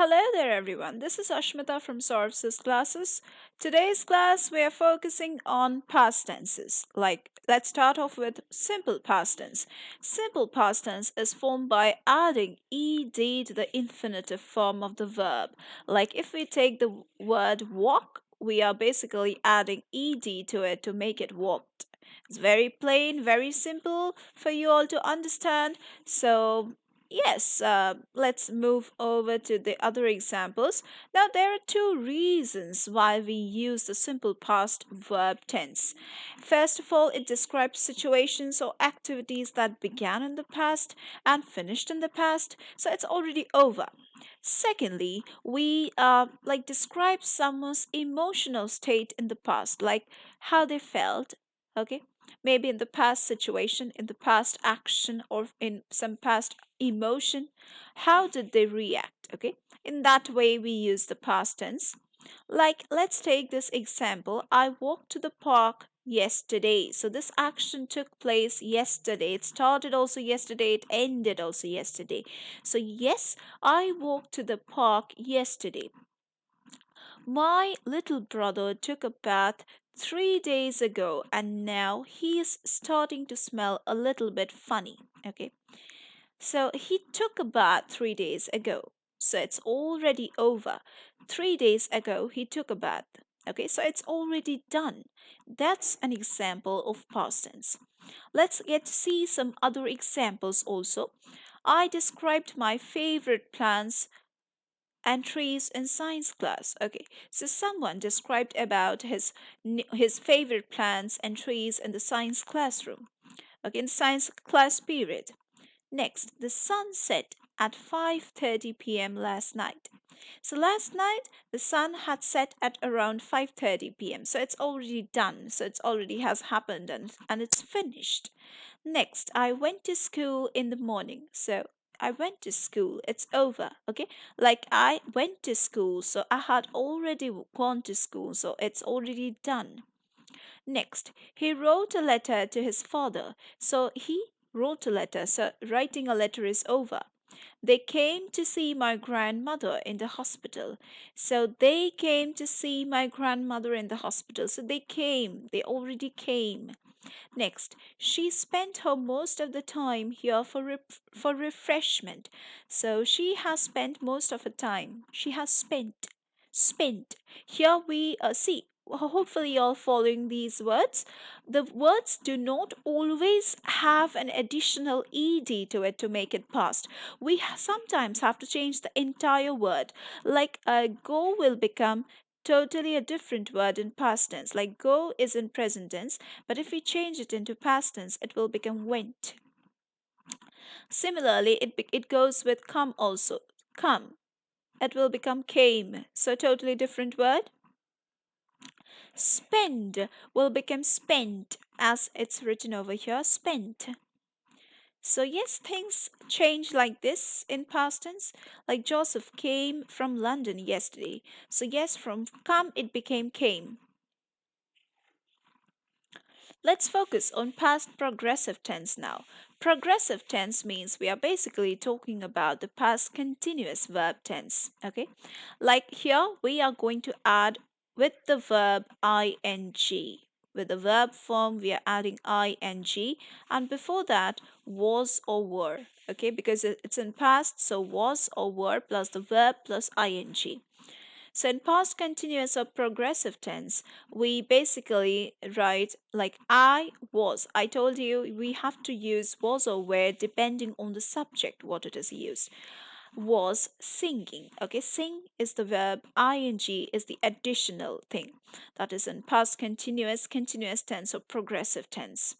Hello there, everyone. This is Ashmita from Sources Classes. Today's class, we are focusing on past tenses. Let's start off with simple past tense. Simple past tense is formed by adding ed to the infinitive form of the verb. Like if we take the word walk, we are basically adding ed to it to make it walked. It's very plain, very simple for you all to understand. So, yes, let's move over to the other examples. Now, there are two reasons why we use the simple past verb tense. First of all, it describes situations or activities that began in the past and finished in the past, so it's already over. Secondly, we describe someone's emotional state in the past, like how they felt, okay? Maybe in the past situation, in the past action, or in some past emotion. How did they react? Okay, in that way, we use the past tense. Like, let's take this example. I walked to the park yesterday. So, this action took place yesterday. It started also yesterday, it ended also yesterday. So, yes, I walked to the park yesterday. My little brother took a bath 3 days ago and now he's starting to smell a little bit funny. Okay, so he took a bath 3 days ago. So it's already over. 3 days ago, he took a bath. Okay, so it's already done. That's an example of past tense. Let's get to see some other examples also. I described my favorite plants and trees in science class. Okay, so someone described about his favorite plants and trees in the science classroom. Okay, in science class period. Next, the sun set at 5:30 p.m. last night. So last night the sun had set at around 5:30 p.m. So it's already done. So it's already has happened and it's finished. Next, I went to school in the morning. So I went to school. It's over. Okay? Like I went to school. So I had already gone to school. So it's already done. Next, he wrote a letter to his father. So he wrote a letter. So writing a letter is over. They came to see my grandmother in the hospital. So they came to see my grandmother in the hospital. So they came. They already came. Next, she spent her most of the time here for refreshment. So she has spent most of her time. She has spent. Here we see. Hopefully, you're following these words. The words do not always have an additional ed to it to make it past. We sometimes have to change the entire word. Like go will become totally a different word in past tense. Like go is in present tense, but if we change it into past tense, it will become went. Similarly, it goes with come also. Come. It will become came. So totally different word. Spend will become spent as it's written over here. Spent. So, yes, things change like this in past tense. Like Joseph came from London yesterday. So, yes, from come it became came. Let's focus on past progressive tense now. Progressive tense means we are basically talking about the past continuous verb tense. Okay, like here we are going to add with the verb ing. With the verb form, we are adding ing, and before that, was or were. Okay, because it's in past, so was or were plus the verb plus ing. So in past continuous or progressive tense, we basically write like I was. I told you we have to use was or were depending on the subject, what it is used. Was singing. Okay, sing is the verb, ing is the additional thing. That is in past continuous, continuous tense, or progressive tense.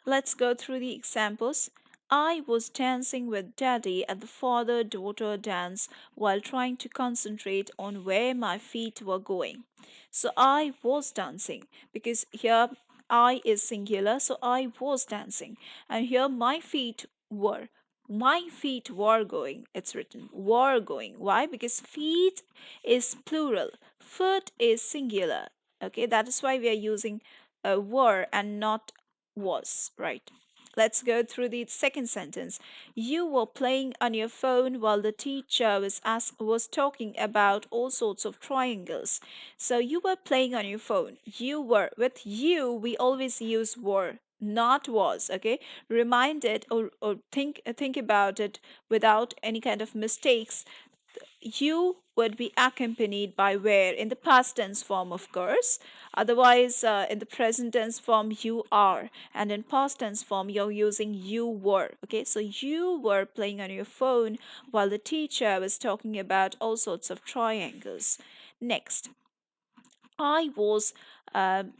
Let's go through the examples. I was dancing with daddy at the father daughter dance while trying to concentrate on where my feet were going. So I was dancing because here I is singular, so I was dancing. And here my feet were. My feet were going. It's written were going. Why? Because feet is plural, foot is singular. Okay, that is why we are using were and not was, right? Let's go through the second sentence. You were playing on your phone while the teacher was talking about all sorts of triangles. So you were playing on your phone. You were. With you, we always use were, not was. Okay. Remind it, or think about it without any kind of mistakes. You would be accompanied by where in the past tense form, of course. Otherwise, in the present tense form, you are, and in past tense form, you're using you were. Okay, so you were playing on your phone while the teacher was talking about all sorts of triangles. Next, I was um,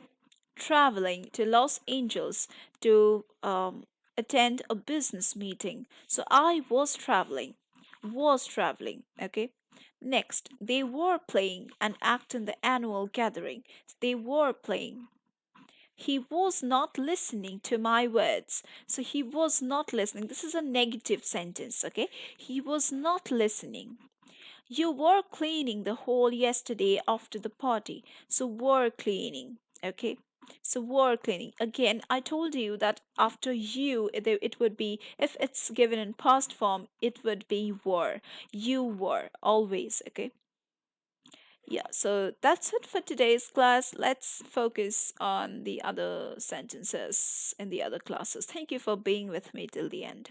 traveling to Los Angeles to attend a business meeting. So I was traveling, okay? Next, they were playing an act in the annual gathering. They were playing. He was not listening to my words. So he was not listening. This is a negative sentence, okay? He was not listening. You were cleaning the hall yesterday after the party. So were cleaning. Okay. So were cleaning. Again, I told you that after you, it would be, if it's given in past form, it would be were. You were always. Okay. Yeah, so that's it for today's class. Let's focus on the other sentences in the other classes. Thank you for being with me till the end.